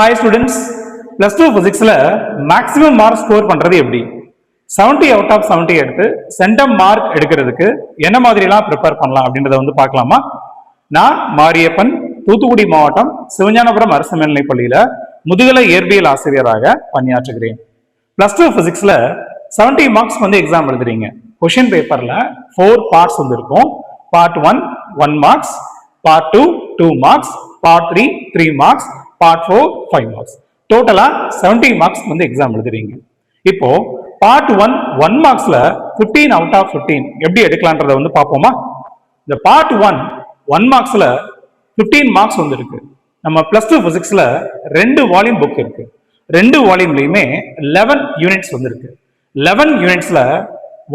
Hi students, plus 2 physics maximum mark score பண்றது எப்படி 70 out of 70 எடுத்து சென்டம் மார்க் எடுக்கிறதுக்கு என்ன மாதிரிலாம் ப்ரிப்பேர் பண்ணலாம் அப்படின்றத பார்க்கலாமா. நான் மாரியப்பன், தூத்துக்குடி மாவட்டம் சிவஞானபுரம் அரசு மேல்நிலைப் பள்ளியில முதுகலை இயற்பியல் ஆசிரியராக பணியாற்றுகிறேன். plus 2 physicsல 70 மார்க்ஸ் எக்ஸாம் எழுதுறீங்க. கொஷின் பேப்பர்ல 4 பார்ட்ஸ் இருக்கும். Part 1 1 marks, part 2 2 marks, part 3 3 marks, part 4 5 marks. டோட்டலா 70 மார்க்ஸ் எக்ஸாம் எழுதுறீங்க. இப்போ பார்ட் 1 1 மார்க்ஸ்ல 15 அவுட் ஆஃப் 15 எப்படி எடுக்கலாம்ன்றத பார்ப்போமா. இந்த பார்ட் 1 1 மார்க்ஸ்ல 15 மார்க்ஸ் இருக்கு. நம்ம பிளஸ் 2 பிசிக்ஸ்ல 2 வால்யூம் புக் இருக்கு. 2 வால்யூம்லயுமே 11 யூனிட்ஸ் இருக்கு. 11 யூனிட்ஸ்ல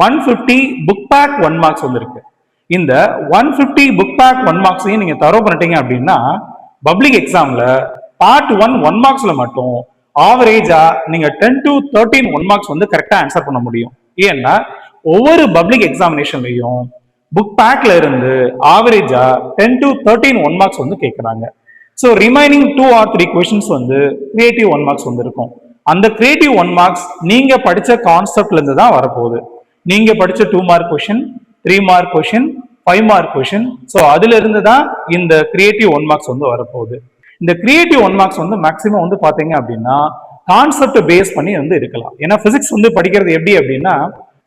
150 புக் பேக் 1 மார்க்ஸ் இருக்கு. இந்த 150 புக் பேக் 1 மார்க்ஸையும் நீங்க தரவு பண்ணிட்டீங்க அப்படின்னா பப்ளிக் எக்ஸாம்ல பார்ட் 1 1 மார்க்ஸ்ல மட்டும் ஆவரேஜா நீங்க 10 to 13 1 மார்க்ஸ் கரெக்டா ஆன்சர் பண்ண முடியும். ஏன்னா ஒவ்வொரு பப்ளிக் எக்ஸாமினேஷன்லயும் புக் பேக்ல இருந்து ஆவரேஜா 10 to 13 1 மார்க்ஸ் கேட்கறாங்க. So remaining 2 or 3 questions creative 1 marks இருக்கும். அந்த கிரியேட்டிவ் 1 மார்க்ஸ் நீங்க படிச்ச கான்செப்ட்ல இருந்து தான் வரப்போகுது. நீங்க படிச்ச 2 mark question, 3 mark question, 5 mark question. So அதுல இருந்து தான் இந்த கிரியேட்டிவ் 1 மார்க்ஸ் வரப்போகுது. இந்த கிரியேட்டிவ் 1 மார்க்ஸ் மேக்ஸிமம் பாத்தீங்க அப்படின்னா கான்செப்ட் பேஸ் பண்ணி இருக்கலாம். ஏன்னா பிசிக்ஸ் படிக்கிறது எப்படி அப்படின்னா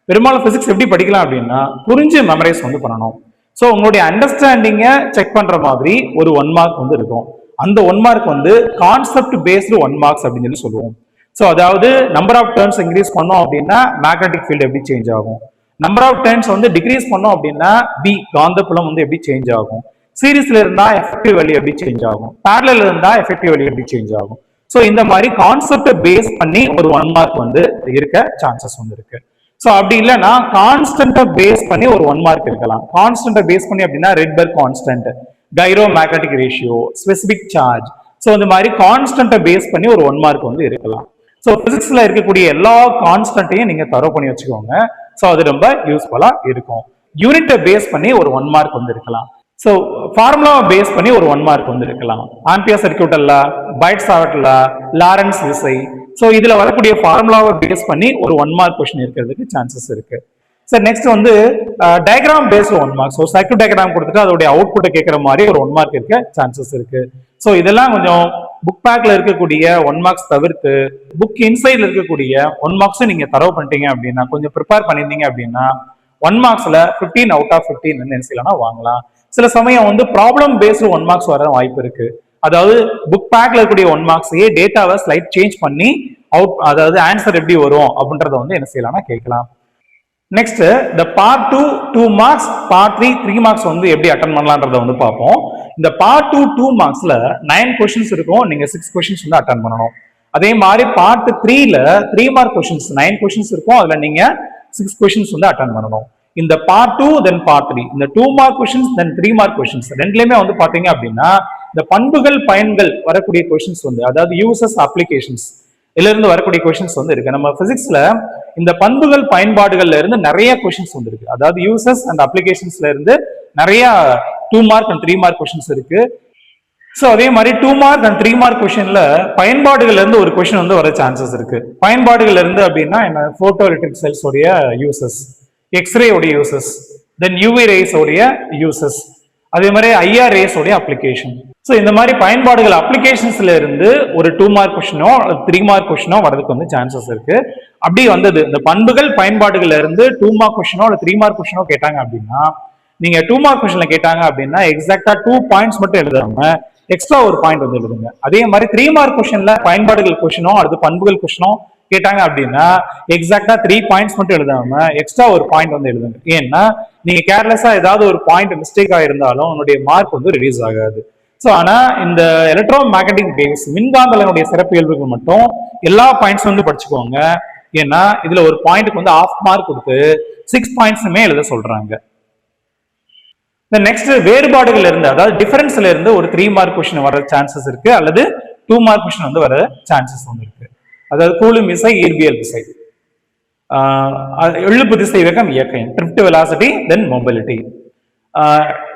பெரும்பாலும் பிசிக்ஸ் எப்படி படிக்கலாம் அப்படின்னா புரிஞ்சு மெமரைஸ் பண்ணணும். ஸோ உங்களுடைய அண்டர்ஸ்டாண்டிங்கை செக் பண்ற மாதிரி ஒரு 1 மார்க் இருக்கும். அந்த 1 மார்க் கான்செப்ட் பேஸ்டு 1 மார்க்ஸ் அப்படின்னு சொல்லுவோம். ஸோ அதாவது நம்பர் ஆஃப் டர்ன்ஸ் இன்க்ரீஸ் பண்ணோம் அப்படின்னா மேக்னெட்டிக் ஃபீல்டு எப்படி சேஞ்ச் ஆகும், நம்பர் ஆஃப் டர்ன்ஸ் டிக்ரீஸ் பண்ணோம் அப்படின்னா பி காந்தப்புலம் எப்படி சேஞ்ச் ஆகும், சீரீஸ்ல இருந்தா எஃபெக்டிவ் வேல்யூ எப்படி சேஞ்ச் ஆகும், பேரலல் இருந்தா எஃபெக்டிவ் வேல்யூ எப்படி சேஞ்ச் ஆகும். ஸோ இந்த மாதிரி கான்செப்ட் பேஸ் பண்ணி ஒரு 1 மார்க் இருக்க சான்சஸ் இருக்கு. ஸோ அப்படி இல்லைன்னா கான்ஸ்டன்ட பேஸ் பண்ணி ஒரு 1 மார்க் இருக்கலாம். கான்ஸ்டன்ட பேஸ் பண்ணி அப்படின்னா Rydberg constant, gyro magnetic ratio, specific charge. So இந்த மாதிரி கான்ஸ்டன்ட பேஸ் பண்ணி ஒரு 1 மார்க் இருக்கலாம். ஸோ பிசிக்ஸ்ல இருக்கக்கூடிய எல்லா கான்ஸ்டன்ட்டையும் நீங்க தரவு பண்ணி வச்சுக்கோங்க. ஸோ அது ரொம்ப யூஸ்ஃபுல்லா இருக்கும். யூனிட்டை பேஸ் பண்ணி ஒரு 1 மார்க் இருக்கலாம். ஸோ ஃபார்முலாவை பேஸ் பண்ணி ஒரு 1 மார்க் இருக்கலாம். Ampere circuit law, Biot Savart law, Lorentz விசை. ஸோ இதுல வரக்கூடிய ஃபார்முலாவை பேஸ் பண்ணி ஒரு 1 மார்க் கொஸ்டின் இருக்கிறதுக்கு சான்சஸ் இருக்கு. Sir next diagram based 1 mark. So circuit diagram கொடுத்துட்டு அதோடைய அவுட்புட்டை கேட்கிற மாதிரி ஒரு 1 மார்க் இருக்க சான்சஸ் இருக்கு. ஸோ இதெல்லாம் கொஞ்சம் புக் பேக்ல இருக்கக்கூடிய 1 மார்க்ஸ் தவிர்த்து புக் இன்சைட்ல இருக்கக்கூடிய 1 மார்க்ஸ் நீங்க தரவு பண்ணிட்டீங்க அப்படின்னா, கொஞ்சம் ப்ரிப்பேர் பண்ணிருந்தீங்க அப்படின்னா 1 மார்க்ஸ்ல 15 அவுட் ஆஃப் 15 என்ன செய்யலாம்னா வாங்கலாம். சில சமயம் ப்ராப்ளம் பேஸ்டு 1 மார்க்ஸ் வர வாய்ப்பு இருக்கு. அதாவது புக் பேக்ல இருக்கக்கூடிய 1 மார்க்ஸையே டேட்டாவை ஸ்லைட் சேஞ்ச் பண்ணி அதாவது ஆன்சர் எப்படி வரும் அப்படின்றத என்ன செய்யலாம்னா கேட்கலாம். நெக்ஸ்ட் இந்த பார்ட் 2 2 மார்க்ஸ், பார்ட் 3 3 மார்க்ஸ் எப்படி அட்டன் பண்ணலாம்ன்றத பார்ப்போம். இந்த பார்ட் 2 2 மார்க்ஸ்ல 9 கொஸ்டின்ஸ் இருக்கும். நீங்க 6 கொஸ்டின்ஸ் அட்டன் பண்ணணும். அதே மாதிரி பார்ட் 3ல 3 மார்க் கொஸ்டின்ஸ் 9 கொஸ்டின்ஸ் இருக்கும். அதுல நீங்க 6 கொஸ்டின்ஸ் அட்டன் பண்ணணும். இந்த பார்ட் 2 தென் பார்ட் 3 இந்த 2 mark questions then 3 mark questions ரெண்டுலயுமே பாத்தீங்க அப்படின்னா இந்த பண்புகள் பயன்கள் வரக்கூடிய கொஸ்டின்ஸ் அதாவது யூசஸ் அப்ளிகேஷன்ஸ் இதுல இருந்து வரக்கூடிய கொஸ்டின்ஸ் இருக்கு. நம்ம பிசிக்ஸ்ல இந்த பண்புகள் பயன்பாடுகள்ல இருந்து நிறைய கொஸ்டின்ஸ் இருக்கு. அதாவது யூசஸ் அண்ட் அப்ளிகேஷன்ஸ்ல இருந்து நிறைய 2 மார்க் அண்ட் 3 மார்க் கொஸ்டின்ஸ் இருக்கு. ஸோ அதே மாதிரி 2 மார்க் அண்ட் 3 மார்க் கொஸ்டின்ல பயன்பாடுகள்ல இருந்து ஒரு கொஸ்டின் வர சான்சஸ் இருக்கு. பயன்பாடுகள்ல இருந்து அப்படின்னா என்ன, போட்டோ எலக்ட்ரிக் செல்ஸ் உடைய யூசஸ், எக்ஸ்ரே உடைய யூசஸ், தென் யூவி ரேஸ் உடைய யூசஸ், அதே மாதிரி ஐஆர் ரேஸ் உடைய அப்ளிகேஷன். ஸோ இந்த மாதிரி பயன்பாடுகள் அப்ளிகேஷன்ஸ்ல இருந்து ஒரு 2 மார்க் கொஸ்டினோ 3 மார்க் கொஸ்டினோ வரதுக்கு சான்சஸ் இருக்கு. அப்படி வந்தது இந்த பண்புகள் பயன்பாடுகள்ல இருந்து 2 மார்க் கொஸ்டினோ 3 மார்க் கொஸ்டினோ கேட்டாங்க அப்படின்னா, நீங்க 2 மார்க் கொஸ்டின்ல கேட்டாங்க அப்படின்னா எக்ஸாக்டா 2 பாயிண்ட்ஸ் மட்டும் எழுதாம எக்ஸ்ட்ரா ஒரு பாயிண்ட் எழுதுங்க. அதே மாதிரி 3 மார்க் கொஸ்டின்ல பயன்பாடுகள் கொஸ்டினோ அல்லது பண்புகள் கொஸ்டினோ கேட்டாங்க அப்படின்னா எக்ஸாக்டா 3 பாயிண்ட்ஸ் மட்டும் எழுதாம எக்ஸ்ட்ரா ஒரு பாயிண்ட் எழுதுங்க. ஏன்னா நீங்க கேர்லெஸ்ஸா ஏதாவது ஒரு பாயிண்ட் மிஸ்டேக் ஆயிருந்தாலும் உன்னுடைய மார்க் ரிலீஸ் ஆகாது. ஸோ ஆனா இந்த எலக்ட்ரோ மேக்னெட்டிக் வேவ்ஸ் மின்காந்தங்களுடைய சிறப்பியல்புகள் மட்டும் எல்லா பாயிண்ட்ஸ் படிச்சுக்கோங்க. ஏன்னா இதுல ஒரு பாயிண்ட்டுக்கு ½ மார்க் கொடுத்து 6 பாயிண்ட்ஸுமே எழுத சொல்றாங்க. நெக்ஸ்ட் வேறுபாடுகள் இருந்து அதாவது டிஃபரன்ஸ்ல இருந்து ஒரு 3 மார்க் கொஸ்டின் வர சான்சஸ் இருக்கு அல்லது 2 மார்க் கொஸ்டின் வர சான்சஸ் இருக்கு. அதாவது கூலும் விசை, இயற்பியல் விசை, இழுப்பு திசை வேகம், இயக்கம், drift velocity, then mobility.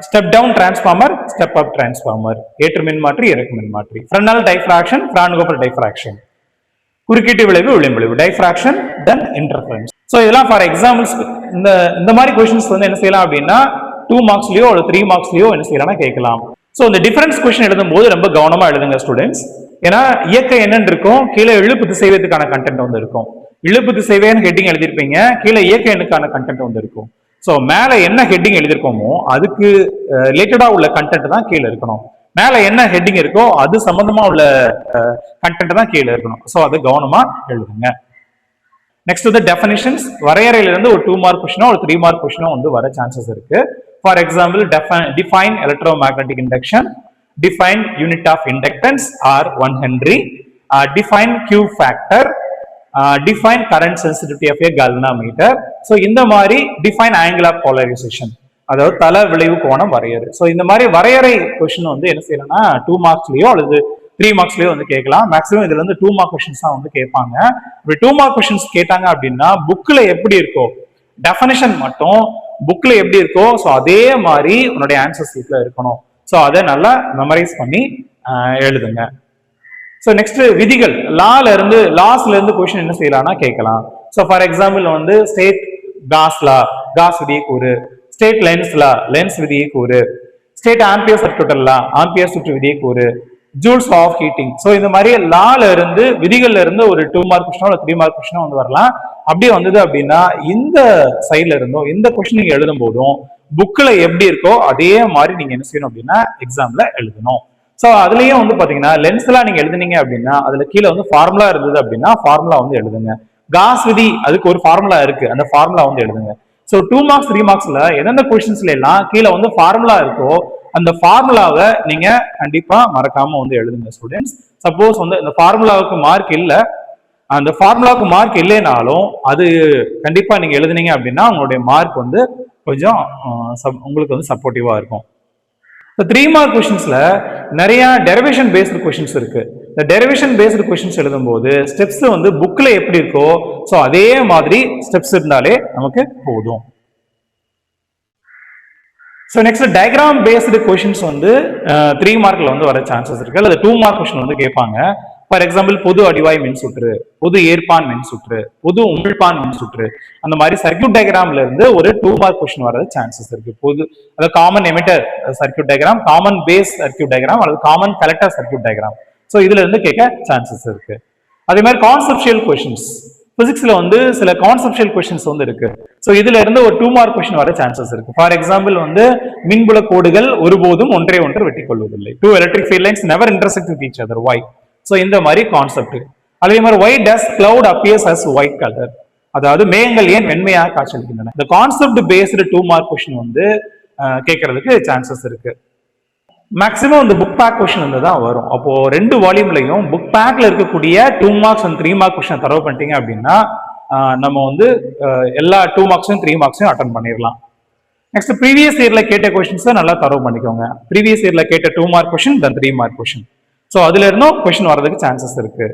Step down transformer, step up transformer, ஏற்று மின்மாற்றி, இறக்கு மின்மாற்றி, ஃப்ரண்டல் டைஃப்ராக்ஷன், ஃப்ரான்கோபர் டைஃப்ராக்ஷன், குறுக்கீட்டு விளைவு, விளிம்பு விளைவு, டைஃப்ராக்ஷன், தென் இன்டர்ஃபரன்ஸ். ஸோ இதெல்லாம் ஃபார் எக்ஸாம்பிள்ஸ். இந்த மாதிரி கொஸ்டின்ஸ் வந்து என்ன செய்யலாம் அப்படின்னா 2 மார்க்ஸ்லயோ ஒரு 3 மார்க்ஸ்லயோ என்ன செய்யலாம்னா கேட்கலாம். ஸோ இந்த டிஃபரன்ஸ் கொஸ்டின் எழுதும் போது ரொம்ப கவனமா எழுதுங்க ஸ்டூடெண்ட்ஸ். ஏன்னா இயக்க என்னன்னு இருக்கும், கீழே இழுப்பு திசைவேகத்துக்கான கண்டென்ட் வந்து இருக்கும். இழுப்பு திசைவேகன் ஹெட்டிங் எழுதிருப்பீங்க, கீழே இயக்க எண்ணுக்கான கண்டென்ட் வந்து இருக்கும். ஸோ மேல என்ன ஹெட்டிங் எழுதிருக்கோமோ அதுக்கு ரிலேட்டடா உள்ள கண்டென்ட் தான் கீழே இருக்கணும். மேல என்ன ஹெட்டிங் இருக்கோ அது சம்பந்தமா உள்ள கண்டென்ட் தான் கீழே இருக்கணும். ஸோ அதை கவனமா எழுதுங்க. நெக்ஸ்ட் வந்து டெஃபினிஷன்ஸ். வரையறையிலிருந்து ஒரு 2 மார்க் கொஸ்டினோ ஒரு 3 மார்க் கொஸ்டினோ வந்து வர சான்சஸ் இருக்கு. For example, define electromagnetic induction, define unit of inductance or 1 henry, define Q factor, define current sensitivity of a galvanometer. So இந்த மாதிரி டிஃபைன் ஆங்கிள் ஆஃப் போலரைசேஷன், அதாவது தல விளைவு கோணம் வரையறை. ஸோ இந்த மாதிரி வரையறை கொஸ்டின் வந்து என்ன செய்யலாம்னா 2 மார்க்ஸ்லயோ அல்லது 3 மார்க்ஸ்லயோ வந்து கேட்கலாம். மேக்ஸிமம் இதுல இருந்து 2 மார்க் கொஸ்டின்ஸ் தான் வந்து கேட்பாங்க. இப்படி 2 மார்க் கொஸ்டின்ஸ் கேட்டாங்க அப்படின்னா புக்ல எப்படி இருக்கோ டெஃபினிஷன் மட்டும் புக்ல எப்படி இருக்கோ ஸோ அதே மாதிரி உன்னுடைய ஆன்சர் ஷீட்ல இருக்கணும். ஸோ அதை நல்லா மெமரைஸ் பண்ணி எழுதுங்க. ஸோ நெக்ஸ்ட் விதிகள். லாஸ்ல இருந்து கொஸ்டின் என்ன செய்யலாம்னா கேட்கலாம். ஸோ ஃபார் எக்ஸாம்பிள் வந்து ஸ்டேட் காஸ் லா, காஸ் விதியை கூறு, ஸ்டேட் லென்ஸ் லா, லென்ஸ் விதியை கூறு, ஸ்டேட் ஆம்பியர் சர்க்யூட் லா, ஆம்பியர் சுற்று விதியை கூறு, ஜூல்ஸ் ஆஃப் ஹீட்டிங். ஸோ இந்த மாதிரி லால இருந்து விதிகள்ல இருந்து ஒரு 2 மார்க் கொஸ்டினோ ஒரு 3 மார்க் கொஸ்டினோ வந்து வரலாம். அப்படியே வந்தது அப்படின்னா இந்த சைட்ல இருந்தும் இந்த கொஸ்டின் நீங்க எழுதும் போதும் புக்ல எப்படி இருக்கோ அதே மாதிரி நீங்க என்ன செய்யணும் அப்படின்னா எக்ஸாம்ல எழுதணும். ஸோ அதுலயும் வந்து பாத்தீங்கன்னா லென்ஸ்லாம் நீங்க எழுதுனீங்க அப்படின்னா அதுல கீழே வந்து ஃபார்முலா இருந்தது அப்படின்னா ஃபார்முலா வந்து எழுதுங்க. காஸ் விதி அதுக்கு ஒரு ஃபார்முலா இருக்கு, அந்த ஃபார்முலா வந்து எழுதுங்க. ஸோ 2 மார்க்ஸ் 3 மார்க்ஸ்ல எந்தெந்த கொஸ்டின்ஸ்ல எல்லாம் கீழே வந்து ஃபார்முலா இருக்கோ அந்த ஃபார்முலாவை நீங்க கண்டிப்பா மறக்காம வந்து எழுதுங்க ஸ்டூடெண்ட்ஸ். சப்போஸ் வந்து இந்த ஃபார்முலாவுக்கு மார்க் இல்லை, அந்த ஃபார்முலாவுக்கு மார்க் இல்லைனாலும் அது கண்டிப்பா நீங்க எழுதுனீங்க அப்படின்னா உங்களுடைய மார்க் வந்து கொஞ்சம் உங்களுக்கு வந்து சப்போர்ட்டிவா இருக்கும். 3 மார்க் கொஸ்டின்ஸ்ல நிறைய டெரிவேஷன் பேஸ்டு கொஸ்டின்ஸ் இருக்கு. இந்த டெரிவேஷன் பேஸ்டு கொஸ்டின்ஸ் எழுதும் போது ஸ்டெப்ஸ் வந்து புக்ல எப்படி இருக்கோ ஸோ அதே மாதிரி ஸ்டெப்ஸ் இருந்தாலே நமக்கு போதும். So next diagram based questions வந்து 3 மார்க்ல வந்து வர சான்சஸ் இருக்கு. அல்லது 2 மார்க் கொஸ்டின் வந்து கேட்பாங்க. ஃபார் எக்ஸாம்பிள் பொது அடிவாய் மின்சுற்று, பொது ஏற்பான் மின்சுற்று, பொது உமிழ்ப்பான் மின்சுற்று, அந்த மாதிரி சர்க்யூட் டயக்ராம்ல இருந்து ஒரு 2 மார்க் கொஸ்டின் வர சான்சஸ் இருக்கு. பொது அதாவது common emitter circuit diagram, common base circuit diagram அல்லது common collector circuit diagram. So இதுல இருந்து கேட்க சான்சஸ் இருக்கு. அதே மாதிரி கான்செப்சுவல் கொஸ்டின்ஸ், பிசிக்ஸ்ல வந்து சில கான்செப்சுவல் கொஸ்டின்ஸ் வந்து இருக்கு. ஸோ இதுல இருந்து ஒரு 2 மார்க் கொஸ்டின் வர சான்சஸ் இருக்கு. ஃபார் எக்ஸாம்பிள் வந்து மின்புல கோடுகள் ஒருபோதும் ஒன்றை ஒன்று வெட்டி கொள்வதில்லை. 2 electric field lines never intersect with each other. Why? So இந்த மாதிரி கான்செப்ட். அதே மாதிரி why does cloud appears as white color? அதாவது மேகங்கள் ஏன் வெண்மையாக காட்சியளிக்கின்றன. இந்த கான்செப்ட் பேஸ்டு 2 மார்க் கொஸ்டின் வந்து கேட்கறதுக்கு சான்சஸ் இருக்கு. மேக்ஸிமம் இந்த புக் பேக் கொஸ்டின் வந்து தான் வரும். அப்போ 2 வால்யூம்லையும் புக் பேக்ல இருக்கக்கூடிய 2 மார்க்ஸ் அண்ட் 3 மார்க் கொஸ்டின் தரவு பண்ணிட்டீங்க அப்படின்னா நம்ம வந்து எல்லா 2 மார்க்ஸையும் 3 மார்க்ஸையும் அட்டன் பண்ணிடலாம். நெக்ஸ்ட் ப்ரீவியஸ் இயர்ல கேட்ட கொஸ்டின்ஸை நல்லா தரவு பண்ணிக்கோங்க. ப்ரீவியஸ் இயர்ல கேட்ட 2 mark question then 3 mark question. So அதுல இருந்தும் கொஸ்டின் வரதுக்கு சான்சஸ் இருக்கு.